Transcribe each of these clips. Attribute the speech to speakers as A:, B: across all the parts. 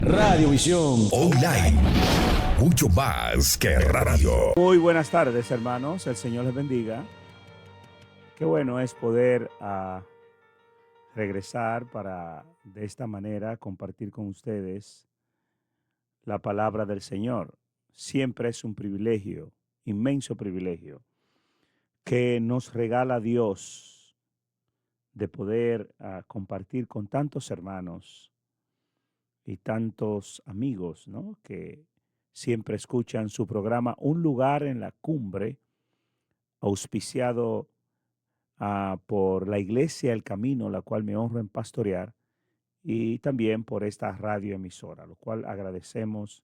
A: Radiovisión Online. Mucho más que radio.
B: Muy buenas tardes, hermanos. El Señor les bendiga. Qué bueno es poder regresar para de esta manera compartir con ustedes la palabra del Señor. Siempre es un privilegio, inmenso privilegio, que nos regala Dios de poder compartir con tantos hermanos y tantos amigos, ¿no?, que siempre escuchan su programa Un lugar en la cumbre, auspiciado por la Iglesia El Camino, la cual me honro en pastorear, y también por esta radioemisora, lo cual agradecemos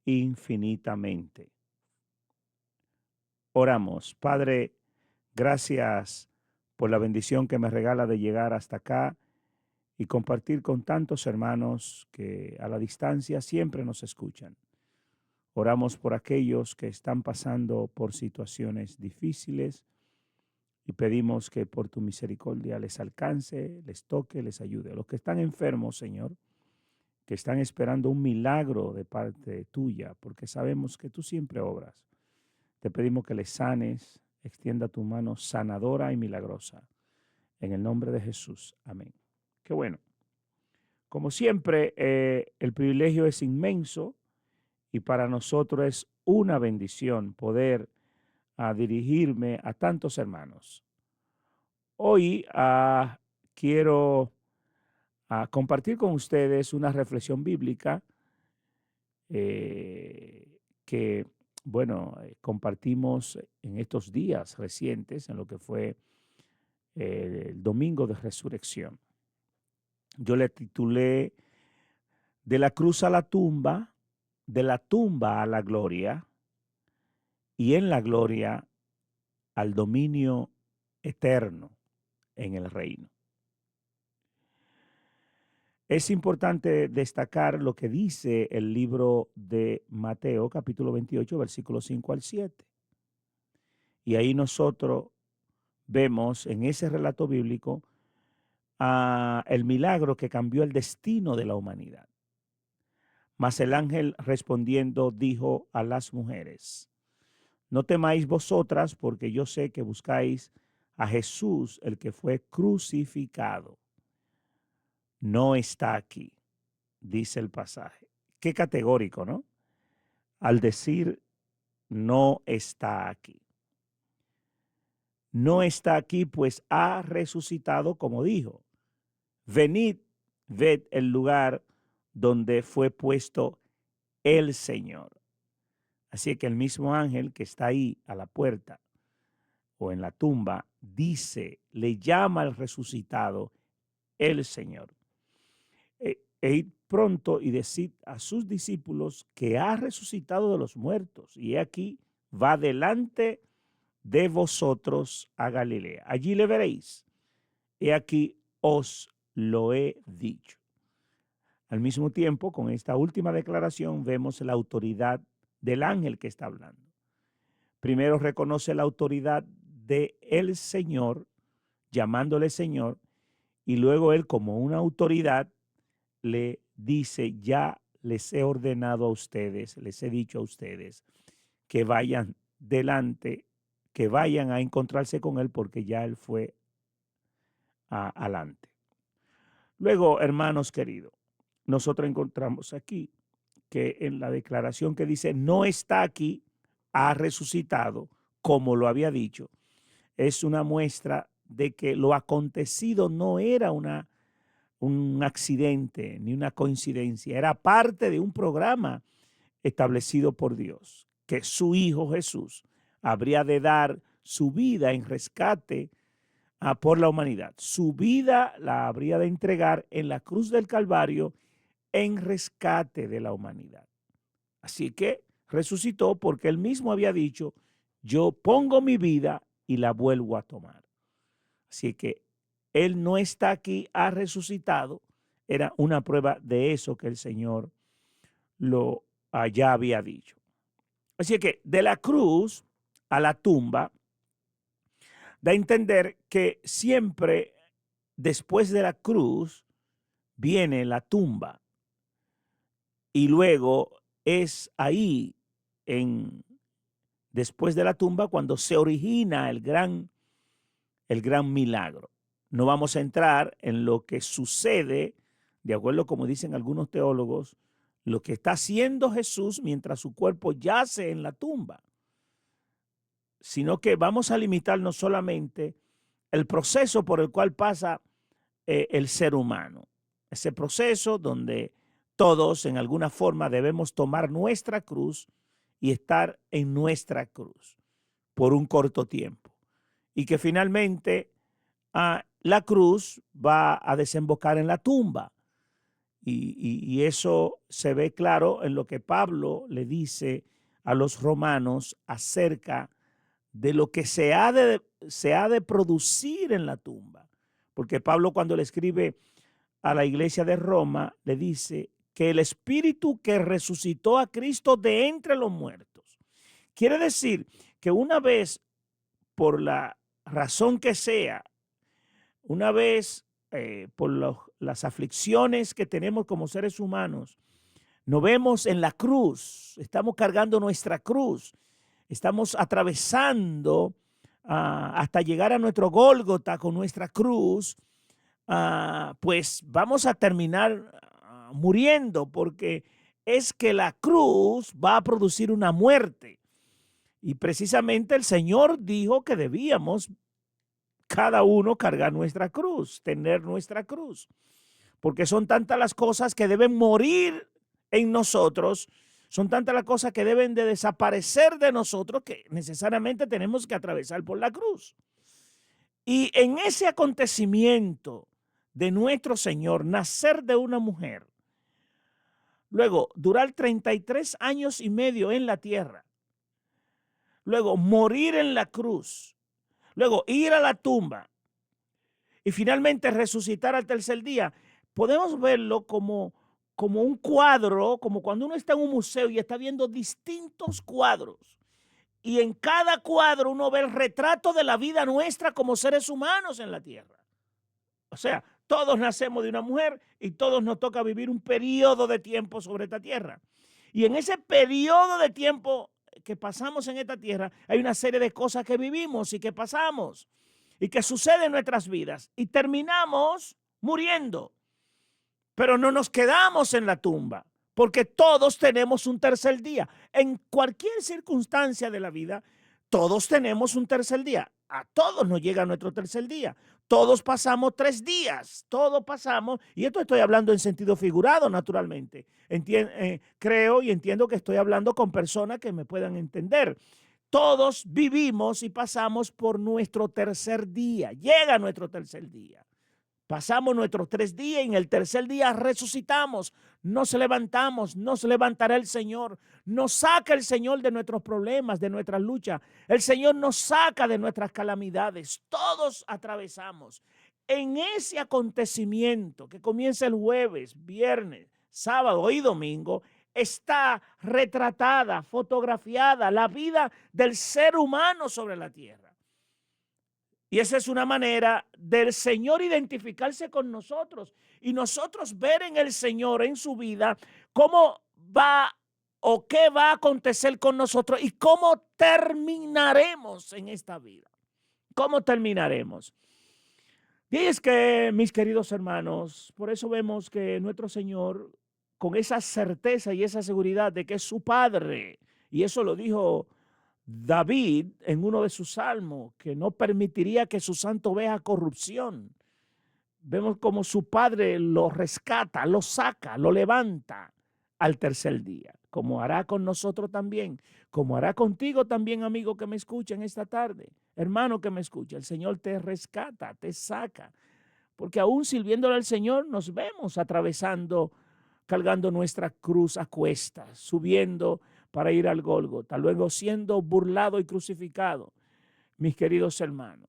B: infinitamente. Oramos. Padre, gracias por la bendición que me regala de llegar hasta acá y compartir con tantos hermanos que a la distancia siempre nos escuchan. Oramos por aquellos que están pasando por situaciones difíciles y pedimos que por tu misericordia les alcance, les toque, les ayude. Los que están enfermos, Señor, que están esperando un milagro de parte tuya, porque sabemos que tú siempre obras. Te pedimos que les sanes, extienda tu mano sanadora y milagrosa. En el nombre de Jesús. Amén. Qué bueno. Como siempre, el privilegio es inmenso y para nosotros es una bendición poder dirigirme a tantos hermanos. Hoy quiero compartir con ustedes una reflexión bíblica que, bueno, compartimos en estos días recientes, en lo que fue el Domingo de Resurrección. Yo le titulé De la cruz a la tumba, de la tumba a la gloria, y en la gloria al dominio eterno en el reino. Es importante destacar lo que dice el libro de Mateo, capítulo 28, versículos 5 al 7. Y ahí nosotros vemos en ese relato bíblico el milagro que cambió el destino de la humanidad. Mas el ángel respondiendo dijo a las mujeres: no temáis vosotras, porque yo sé que buscáis a Jesús, el que fue crucificado. No está aquí, dice el pasaje. Qué categórico, ¿no? Al decir no está aquí. No está aquí, pues ha resucitado, como dijo. Venid, ved el lugar donde fue puesto el Señor. Así que el mismo ángel que está ahí a la puerta o en la tumba dice, le llama al resucitado el Señor. E id pronto y decid a sus discípulos que ha resucitado de los muertos, y aquí va delante de vosotros a Galilea. Allí le veréis. He aquí os lo he dicho. Al mismo tiempo, con esta última declaración, vemos la autoridad del ángel que está hablando. Primero reconoce la autoridad del Señor, llamándole Señor, y luego él, como una autoridad, le dice: ya les he ordenado a ustedes, les he dicho a ustedes que vayan delante, que vayan a encontrarse con él, porque ya él fue adelante. Luego, hermanos queridos, nosotros encontramos aquí que en la declaración que dice no está aquí, ha resucitado, como lo había dicho, es una muestra de que lo acontecido no era un accidente ni una coincidencia, era parte de un programa establecido por Dios, que su Hijo Jesús habría de dar su vida en rescate por la humanidad. Su vida la habría de entregar en la cruz del Calvario en rescate de la humanidad. Así que resucitó porque él mismo había dicho: yo pongo mi vida y la vuelvo a tomar. Así que él no está aquí, ha resucitado. Era una prueba de eso que el Señor lo ya había dicho. Así que de la cruz a la tumba da a entender que siempre después de la cruz viene la tumba. Y luego es ahí, después de la tumba, cuando se origina el gran milagro. No vamos a entrar en lo que sucede, de acuerdo como dicen algunos teólogos, lo que está haciendo Jesús mientras su cuerpo yace en la tumba, sino que vamos a limitarnos solamente el proceso por el cual pasa el ser humano. Ese proceso donde todos en alguna forma debemos tomar nuestra cruz y estar en nuestra cruz por un corto tiempo. Y que finalmente la cruz va a desembocar en la tumba. Y eso se ve claro en lo que Pablo le dice a los romanos acerca de lo que se ha de producir en la tumba. Porque Pablo, cuando le escribe a la iglesia de Roma, le dice que el espíritu que resucitó a Cristo de entre los muertos. Quiere decir que una vez, por la razón que sea, una vez por las aflicciones que tenemos como seres humanos, nos vemos en la cruz, estamos cargando nuestra cruz, estamos atravesando hasta llegar a nuestro Gólgota con nuestra cruz, pues vamos a terminar muriendo, porque es que la cruz va a producir una muerte. Y precisamente el Señor dijo que debíamos cada uno cargar nuestra cruz, tener nuestra cruz, porque son tantas las cosas que deben morir en nosotros, son tantas las cosas que deben de desaparecer de nosotros, que necesariamente tenemos que atravesar por la cruz. Y en ese acontecimiento de nuestro Señor, nacer de una mujer, luego durar 33 años y medio en la tierra, luego morir en la cruz, luego ir a la tumba y finalmente resucitar al tercer día, podemos verlo como un cuadro, como cuando uno está en un museo y está viendo distintos cuadros. Y en cada cuadro uno ve el retrato de la vida nuestra como seres humanos en la tierra. O sea, todos nacemos de una mujer y todos nos toca vivir un periodo de tiempo sobre esta tierra. Y en ese periodo de tiempo que pasamos en esta tierra, hay una serie de cosas que vivimos y que pasamos y que suceden en nuestras vidas. Y terminamos muriendo. Pero no nos quedamos en la tumba, porque todos tenemos un tercer día. En cualquier circunstancia de la vida, todos tenemos un tercer día. A todos nos llega nuestro tercer día. Todos pasamos 3 días. Todos pasamos, y esto estoy hablando en sentido figurado, naturalmente. Creo y entiendo que estoy hablando con personas que me puedan entender. Todos vivimos y pasamos por nuestro tercer día. Llega nuestro tercer día. Pasamos nuestros 3 días y en el tercer día resucitamos, nos levantamos, nos levantará el Señor, nos saca el Señor de nuestros problemas, de nuestras luchas. El Señor nos saca de nuestras calamidades. Todos atravesamos. En ese acontecimiento que comienza el jueves, viernes, sábado y domingo, está retratada, fotografiada la vida del ser humano sobre la tierra. Y esa es una manera del Señor identificarse con nosotros y nosotros ver en el Señor, en su vida, cómo va o qué va a acontecer con nosotros y cómo terminaremos en esta vida. ¿Cómo terminaremos? Y es que, mis queridos hermanos, por eso vemos que nuestro Señor, con esa certeza y esa seguridad de que es su Padre, y eso lo dijo David en uno de sus salmos, que no permitiría que su santo vea corrupción. Vemos como su Padre lo rescata, lo saca, lo levanta al tercer día, como hará con nosotros también, como hará contigo también, amigo que me escucha en esta tarde, hermano que me escucha. El Señor te rescata, te saca, porque aún sirviéndole al Señor nos vemos atravesando, cargando nuestra cruz a cuestas, subiendo para ir al Gólgota, luego siendo burlado y crucificado, mis queridos hermanos.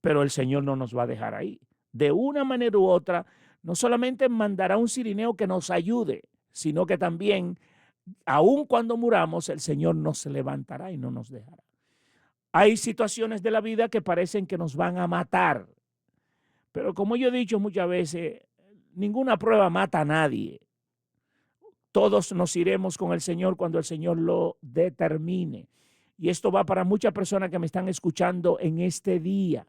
B: Pero el Señor no nos va a dejar ahí. De una manera u otra, no solamente mandará un cirineo que nos ayude, sino que también, aun cuando muramos, el Señor nos levantará y no nos dejará. Hay situaciones de la vida que parecen que nos van a matar, pero como yo he dicho muchas veces, ninguna prueba mata a nadie. Todos nos iremos con el Señor cuando el Señor lo determine. Y esto va para muchas personas que me están escuchando en este día,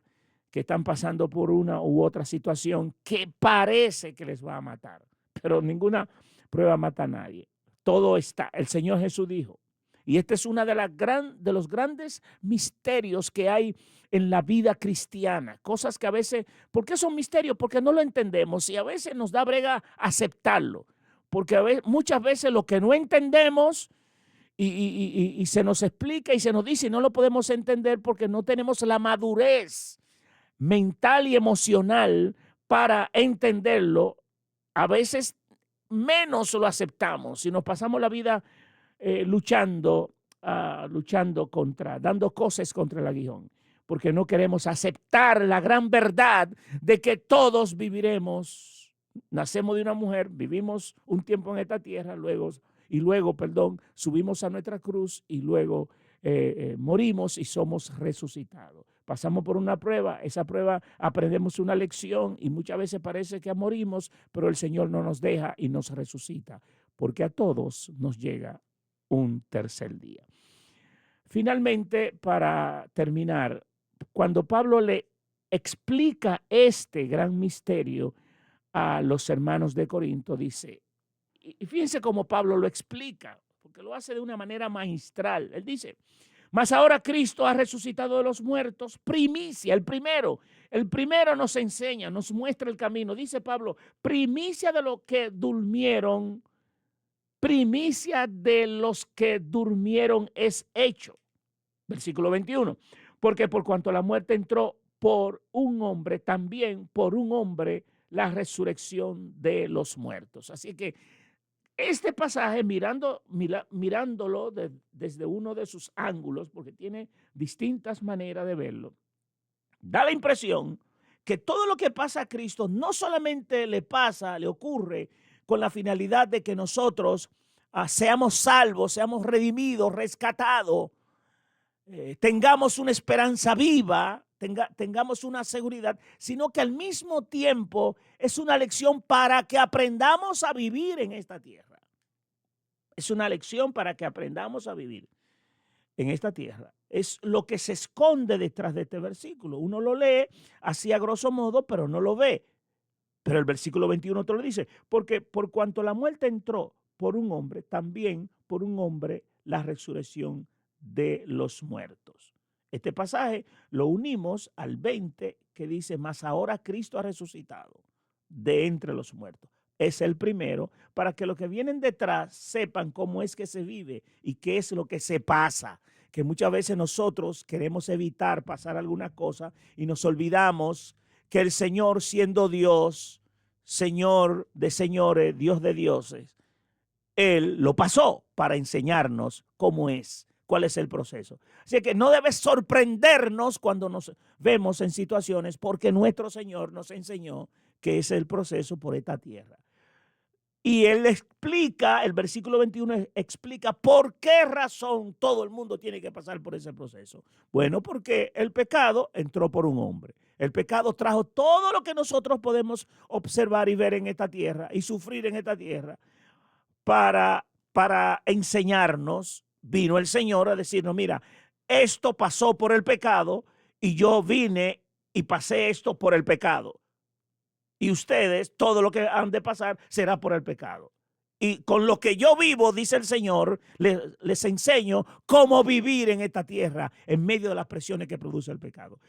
B: que están pasando por una u otra situación que parece que les va a matar, pero ninguna prueba mata a nadie. Todo está. El Señor Jesús dijo, y este es uno de los grandes misterios que hay en la vida cristiana. Cosas que a veces, ¿por qué son misterios? Porque no lo entendemos y a veces nos da brega aceptarlo. Porque muchas veces lo que no entendemos y se nos explica y se nos dice y no lo podemos entender porque no tenemos la madurez mental y emocional para entenderlo. A veces menos lo aceptamos y nos pasamos la vida luchando dando cosas contra el aguijón, porque no queremos aceptar la gran verdad de que todos viviremos. Nacemos de una mujer, vivimos un tiempo en esta tierra, luego, subimos a nuestra cruz y luego morimos y somos resucitados. Pasamos por una prueba, esa prueba aprendemos una lección y muchas veces parece que morimos, pero el Señor no nos deja y nos resucita, porque a todos nos llega un tercer día. Finalmente, para terminar, cuando Pablo le explica este gran misterio a los hermanos de Corinto, dice, y fíjense cómo Pablo lo explica, porque lo hace de una manera magistral. Él dice, mas ahora Cristo ha resucitado de los muertos, primicia, el primero nos enseña, nos muestra el camino. Dice Pablo, primicia de los que durmieron, primicia de los que durmieron es hecho. Versículo 21, porque por cuanto la muerte entró por un hombre, también por un hombre la resurrección de los muertos. Así que este pasaje, mirándolo desde uno de sus ángulos, porque tiene distintas maneras de verlo, da la impresión que todo lo que pasa a Cristo no solamente le ocurre con la finalidad de que nosotros seamos salvos, seamos redimidos, rescatados, tengamos una esperanza viva, tengamos una seguridad, sino que al mismo tiempo es una lección para que aprendamos a vivir en esta tierra. Es una lección para que aprendamos a vivir en esta tierra. Es lo que se esconde detrás de este versículo. Uno lo lee así a grosso modo, pero no lo ve. Pero el versículo 21 te lo dice, porque por cuanto la muerte entró por un hombre, también por un hombre la resurrección de los muertos. Este pasaje lo unimos al 20 que dice, mas ahora Cristo ha resucitado de entre los muertos. Es el primero para que los que vienen detrás sepan cómo es que se vive y qué es lo que se pasa. Que muchas veces nosotros queremos evitar pasar alguna cosa y nos olvidamos que el Señor, siendo Dios, Señor de señores, Dios de dioses, Él lo pasó para enseñarnos cómo es, cuál es el proceso. Así que no debe sorprendernos cuando nos vemos en situaciones, porque nuestro Señor nos enseñó que es el proceso por esta tierra. Y él explica, el versículo 21 explica por qué razón todo el mundo tiene que pasar por ese proceso. Bueno, porque el pecado entró por un hombre. El pecado trajo todo lo que nosotros podemos observar y ver en esta tierra y sufrir en esta tierra para enseñarnos. Vino el Señor a decirnos, mira, esto pasó por el pecado y yo vine y pasé esto por el pecado. Y ustedes, todo lo que han de pasar será por el pecado. Y con lo que yo vivo, dice el Señor, les enseño cómo vivir en esta tierra en medio de las presiones que produce el pecado.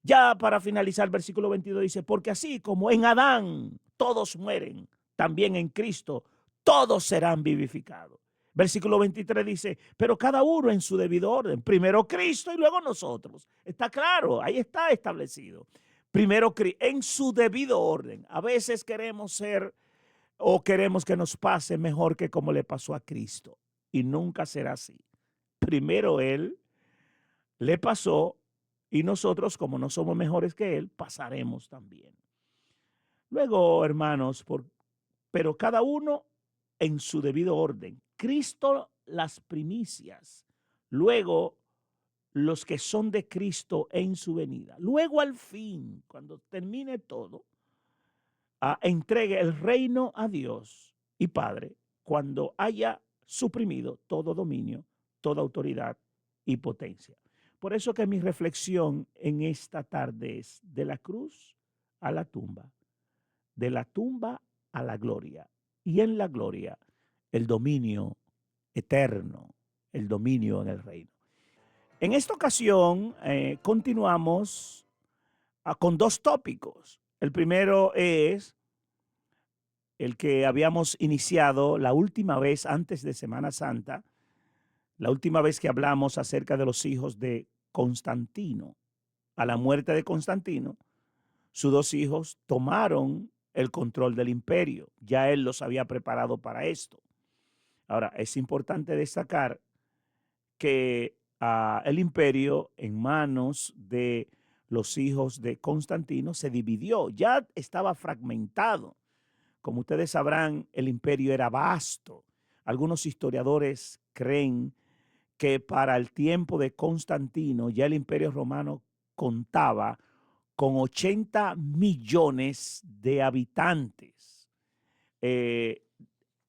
B: Ya para finalizar, el versículo 22 dice, porque así como en Adán todos mueren, también en Cristo todos serán vivificados. Versículo 23 dice, pero cada uno en su debido orden. Primero Cristo y luego nosotros. Está claro, ahí está establecido. Primero en su debido orden. A veces queremos ser o queremos que nos pase mejor que como le pasó a Cristo. Y nunca será así. Primero Él le pasó y nosotros, como no somos mejores que Él, pasaremos también. Luego, hermanos, pero cada uno en su debido orden. Cristo las primicias. Luego los que son de Cristo en su venida. Luego al fin, cuando termine todo, entregue el reino a Dios y Padre, cuando haya suprimido todo dominio, toda autoridad y potencia. Por eso que mi reflexión en esta tarde es de la cruz a la tumba, de la tumba a la gloria, y en la gloria el dominio eterno, el dominio en el reino. En esta ocasión continuamos con dos tópicos. El primero es el que habíamos iniciado la última vez antes de Semana Santa, la última vez que hablamos acerca de los hijos de Constantino. A la muerte de Constantino, sus dos hijos tomaron el control del imperio. Ya él los había preparado para esto. Ahora, es importante destacar que el imperio en manos de los hijos de Constantino se dividió, ya estaba fragmentado. Como ustedes sabrán, el imperio era vasto. Algunos historiadores creen que para el tiempo de Constantino ya el imperio romano contaba con 80 millones de habitantes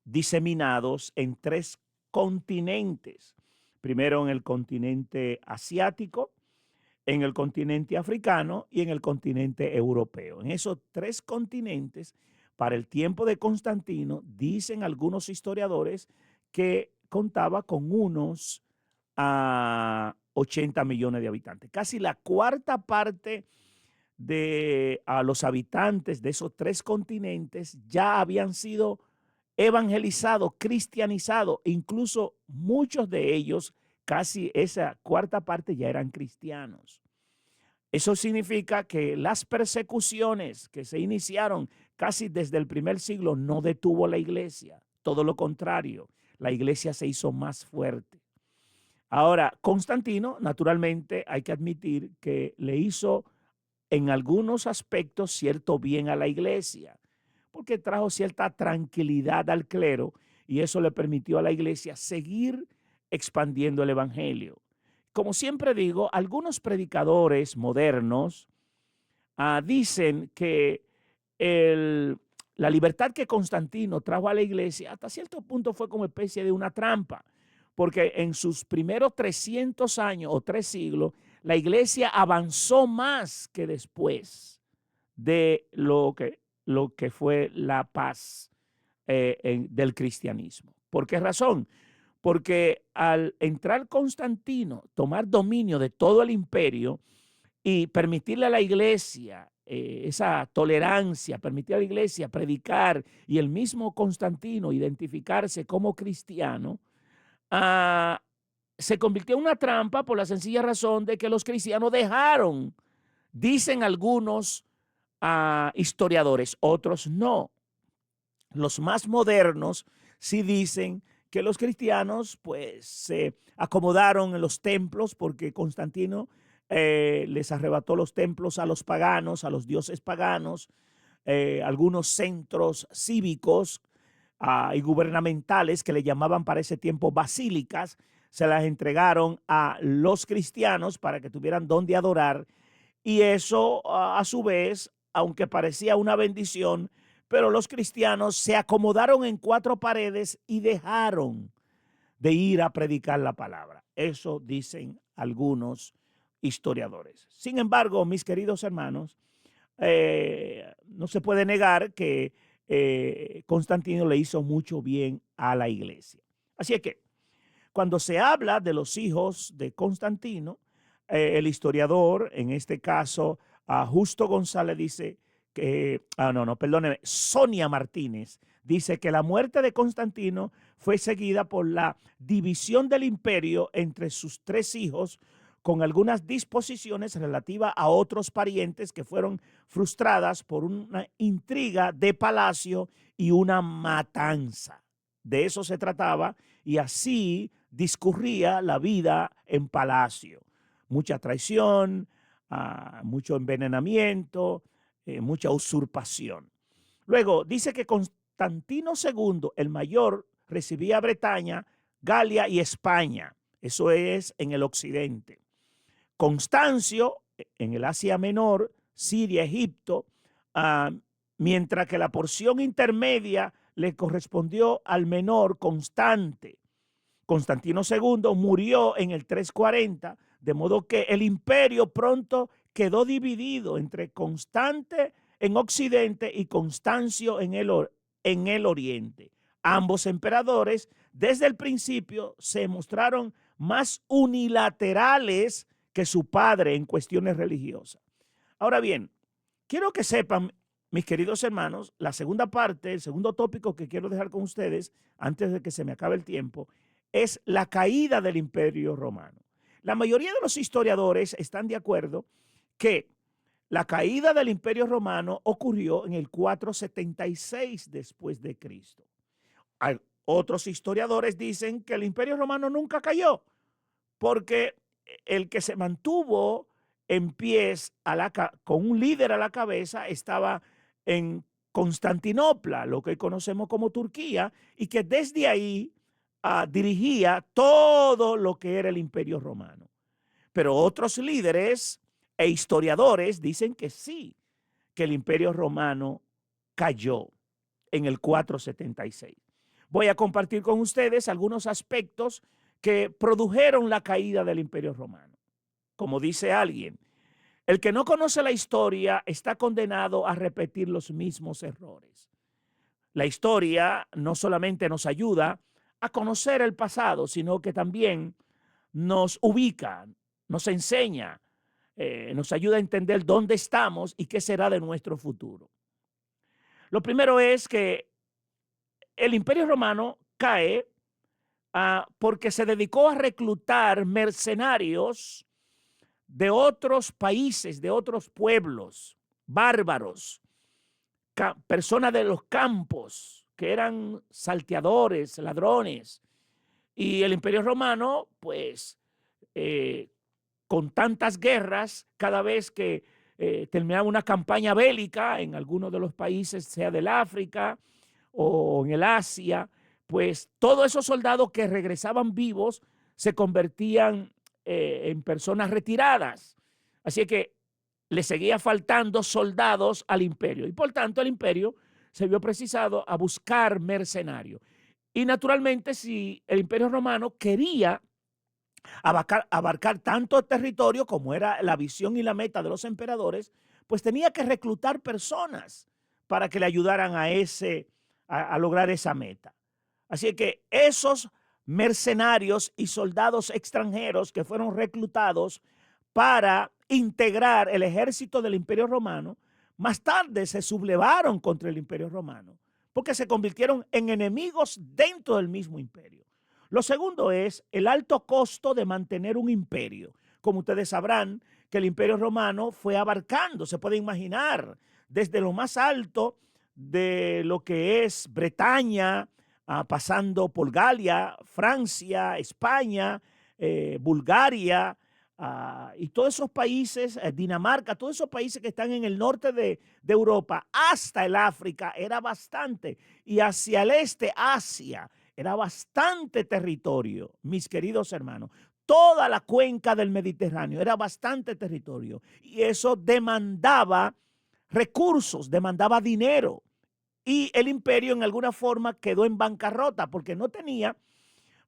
B: diseminados en 3 continentes. Primero en el continente asiático, en el continente africano y en el continente europeo. En esos 3 continentes, para el tiempo de Constantino, dicen algunos historiadores que contaba con unos 80 millones de habitantes. Casi la cuarta parte de los habitantes de esos 3 continentes ya habían sido evangelizados, cristianizados. Incluso muchos de ellos, casi esa cuarta parte, ya eran cristianos. Eso significa que las persecuciones que se iniciaron casi desde el primer siglo no detuvo la iglesia. Todo lo contrario, la iglesia se hizo más fuerte. Ahora, Constantino, naturalmente, hay que admitir que le hizo en algunos aspectos cierto bien a la iglesia, porque trajo cierta tranquilidad al clero y eso le permitió a la iglesia seguir expandiendo el evangelio. Como siempre digo, algunos predicadores modernos dicen que la libertad que Constantino trajo a la iglesia hasta cierto punto fue como especie de una trampa, porque en sus primeros 300 años o 3 siglos, la iglesia avanzó más que después de lo que fue la paz del cristianismo. ¿Por qué razón? Porque al entrar Constantino, tomar dominio de todo el imperio y permitirle a la iglesia esa tolerancia, permitir a la iglesia predicar y el mismo Constantino identificarse como cristiano, se convirtió en una trampa por la sencilla razón de que los cristianos dejaron, dicen algunos historiadores, otros no. Los más modernos sí dicen que los cristianos pues se acomodaron en los templos porque Constantino les arrebató los templos a los paganos, a los dioses paganos, algunos centros cívicos y gubernamentales que le llamaban para ese tiempo basílicas, se las entregaron a los cristianos para que tuvieran donde adorar, y eso a su vez, aunque parecía una bendición, pero los cristianos se acomodaron en 4 paredes y dejaron de ir a predicar la palabra. Eso dicen algunos historiadores. Sin embargo, mis queridos hermanos, no se puede negar que Constantino le hizo mucho bien a la iglesia. Así es que cuando se habla de los hijos de Constantino, el historiador, en este caso, Justo González dice que, perdóneme, Sonia Martínez dice que la muerte de Constantino fue seguida por la división del imperio entre sus 3 hijos, con algunas disposiciones relativas a otros parientes que fueron frustradas por una intriga de palacio y una matanza. De eso se trataba, y así discurría la vida en palacio. Mucha traición, mucho envenenamiento, mucha usurpación. Luego dice que Constantino II, el mayor, recibía Bretaña, Galia y España. Eso es en el occidente. Constancio en el Asia Menor, Siria, Egipto, mientras que la porción intermedia le correspondió al menor Constante. Constantino II murió en el 340, de modo que el imperio pronto quedó dividido entre Constante en Occidente y Constancio en el Oriente. Ambos emperadores desde el principio se mostraron más unilaterales que su padre en cuestiones religiosas. Ahora bien, quiero que sepan, mis queridos hermanos, la segunda parte, el segundo tópico que quiero dejar con ustedes antes de que se me acabe el tiempo, es la caída del Imperio Romano. La mayoría de los historiadores están de acuerdo que la caída del Imperio Romano ocurrió en el 476 después de Cristo. Otros historiadores dicen que el Imperio Romano nunca cayó, porque el que se mantuvo en pies con un líder a la cabeza estaba en Constantinopla, lo que conocemos como Turquía, y que desde ahí dirigía todo lo que era el Imperio Romano. Pero otros líderes e historiadores dicen que sí, que el Imperio Romano cayó en el 476. Voy a compartir con ustedes algunos aspectos que produjeron la caída del Imperio Romano. Como dice alguien, el que no conoce la historia está condenado a repetir los mismos errores. La historia no solamente nos ayuda a conocer el pasado, sino que también nos ubica, nos enseña, nos ayuda a entender dónde estamos y qué será de nuestro futuro. Lo primero es que el Imperio Romano cae porque se dedicó a reclutar mercenarios de otros países, de otros pueblos, bárbaros, personas de los campos, que eran salteadores, ladrones. Y el Imperio Romano, pues, con tantas guerras, cada vez que terminaba una campaña bélica en alguno de los países, sea del África o en el Asia, pues todos esos soldados que regresaban vivos se convertían en personas retiradas. Así que le seguía faltando soldados al imperio y por tanto el imperio se vio precisado a buscar mercenarios. Y naturalmente si el Imperio Romano quería abarcar tanto territorio como era la visión y la meta de los emperadores, pues tenía que reclutar personas para que le ayudaran a lograr esa meta. Así que esos mercenarios y soldados extranjeros que fueron reclutados para integrar el ejército del Imperio Romano, más tarde se sublevaron contra el Imperio Romano, porque se convirtieron en enemigos dentro del mismo imperio. Lo segundo es el alto costo de mantener un imperio. Como ustedes sabrán, que el Imperio Romano fue abarcando, se puede imaginar, desde lo más alto de lo que es Bretaña, pasando por Galia, Francia, España, Bulgaria, y todos esos países, Dinamarca, todos esos países que están en el norte de Europa, hasta el África, era bastante. Y hacia el este, Asia, era bastante territorio, mis queridos hermanos. Toda la cuenca del Mediterráneo era bastante territorio. Y eso demandaba recursos, demandaba dinero. Y el imperio en alguna forma quedó en bancarrota porque no tenía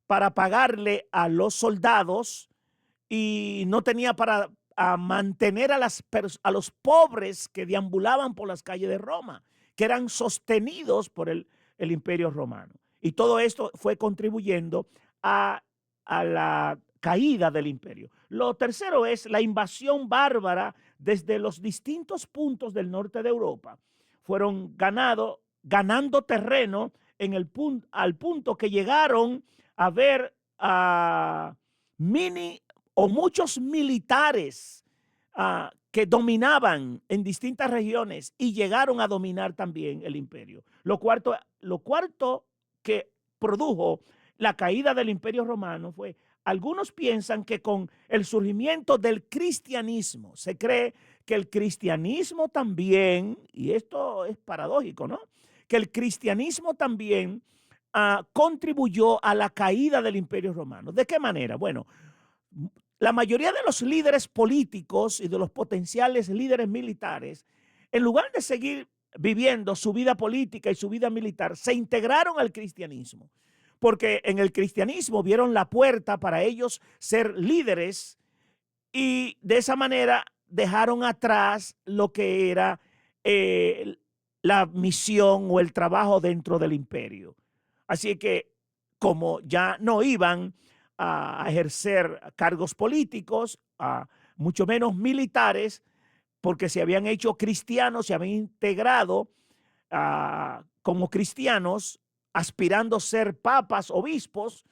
B: para pagarle a los soldados y no tenía para mantener a los pobres que deambulaban por las calles de Roma, que eran sostenidos por el Imperio Romano. Y todo esto fue contribuyendo a la caída del imperio. Lo tercero es la invasión bárbara desde los distintos puntos del norte de Europa. Fueron ganando terreno al punto que llegaron a ver muchos militares que dominaban en distintas regiones y llegaron a dominar también el imperio. Lo cuarto que produjo la caída del Imperio Romano fue, algunos piensan que con el surgimiento del cristianismo, se cree que el cristianismo también, y esto es paradójico, ¿no? Que el cristianismo también contribuyó a la caída del Imperio Romano. ¿De qué manera? Bueno, la mayoría de los líderes políticos y de los potenciales líderes militares, en lugar de seguir viviendo su vida política y su vida militar, se integraron al cristianismo, porque en el cristianismo vieron la puerta para ellos ser líderes y de esa manera dejaron atrás lo que era la misión o el trabajo dentro del imperio. Así que como ya no iban a ejercer cargos políticos, mucho menos militares, porque se habían hecho cristianos, se habían integrado como cristianos, aspirando a ser papas, obispos,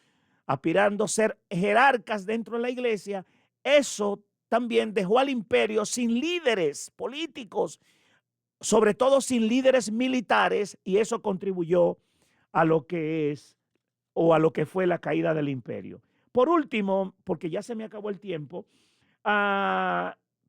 B: aspirando a ser jerarcas dentro de la iglesia, eso también dejó al imperio sin líderes políticos, sobre todo sin líderes militares, y eso contribuyó a lo que es o a lo que fue la caída del imperio. Por último, porque ya se me acabó el tiempo,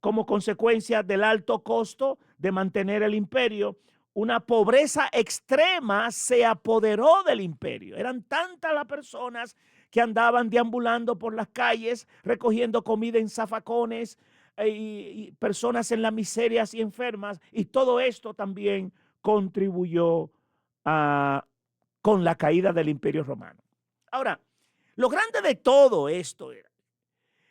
B: como consecuencia del alto costo de mantener el imperio, una pobreza extrema se apoderó del imperio. Eran tantas las personas que andaban deambulando por las calles, recogiendo comida en zafacones, y personas en las miserias y enfermas, y todo esto también contribuyó con la caída del imperio romano. Ahora, lo grande de todo esto era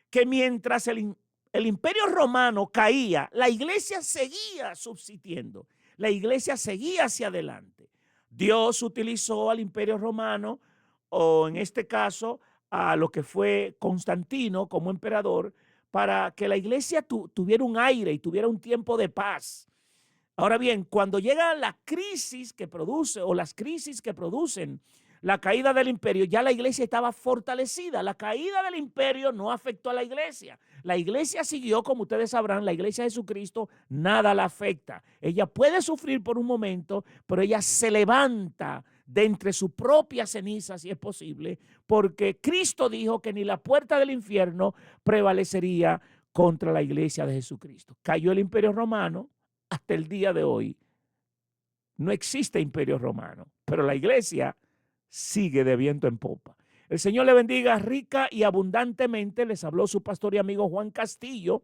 B: que mientras el imperio romano caía, la iglesia seguía subsistiendo, la iglesia seguía hacia adelante. Dios utilizó al imperio romano, o en este caso a lo que fue Constantino como emperador, para que la iglesia tuviera un aire y tuviera un tiempo de paz. Ahora bien, cuando llega la crisis que produce o las crisis que producen la caída del imperio, ya la iglesia estaba fortalecida. La caída del imperio no afectó a la iglesia. La iglesia siguió, como ustedes sabrán, la iglesia de Jesucristo, nada la afecta. Ella puede sufrir por un momento, pero ella se levanta de entre su propia ceniza, si es posible, porque Cristo dijo que ni la puerta del infierno prevalecería contra la iglesia de Jesucristo. Cayó el imperio romano, hasta el día de hoy no existe imperio romano, pero la iglesia sigue de viento en popa. El Señor le bendiga rica y abundantemente. Les habló su pastor y amigo Juan Castillo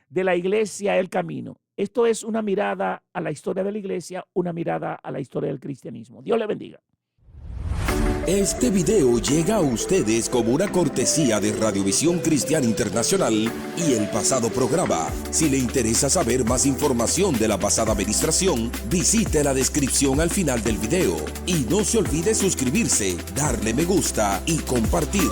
B: de la iglesia El Camino. Esto es una mirada a la historia de la iglesia, una mirada a la historia del cristianismo. Dios le bendiga.
A: Este video llega a ustedes como una cortesía de Radiovisión Cristiana Internacional y el pasado programa. Si le interesa saber más información de la pasada administración, visite la descripción al final del video. Y no se olvide suscribirse, darle me gusta y compartir.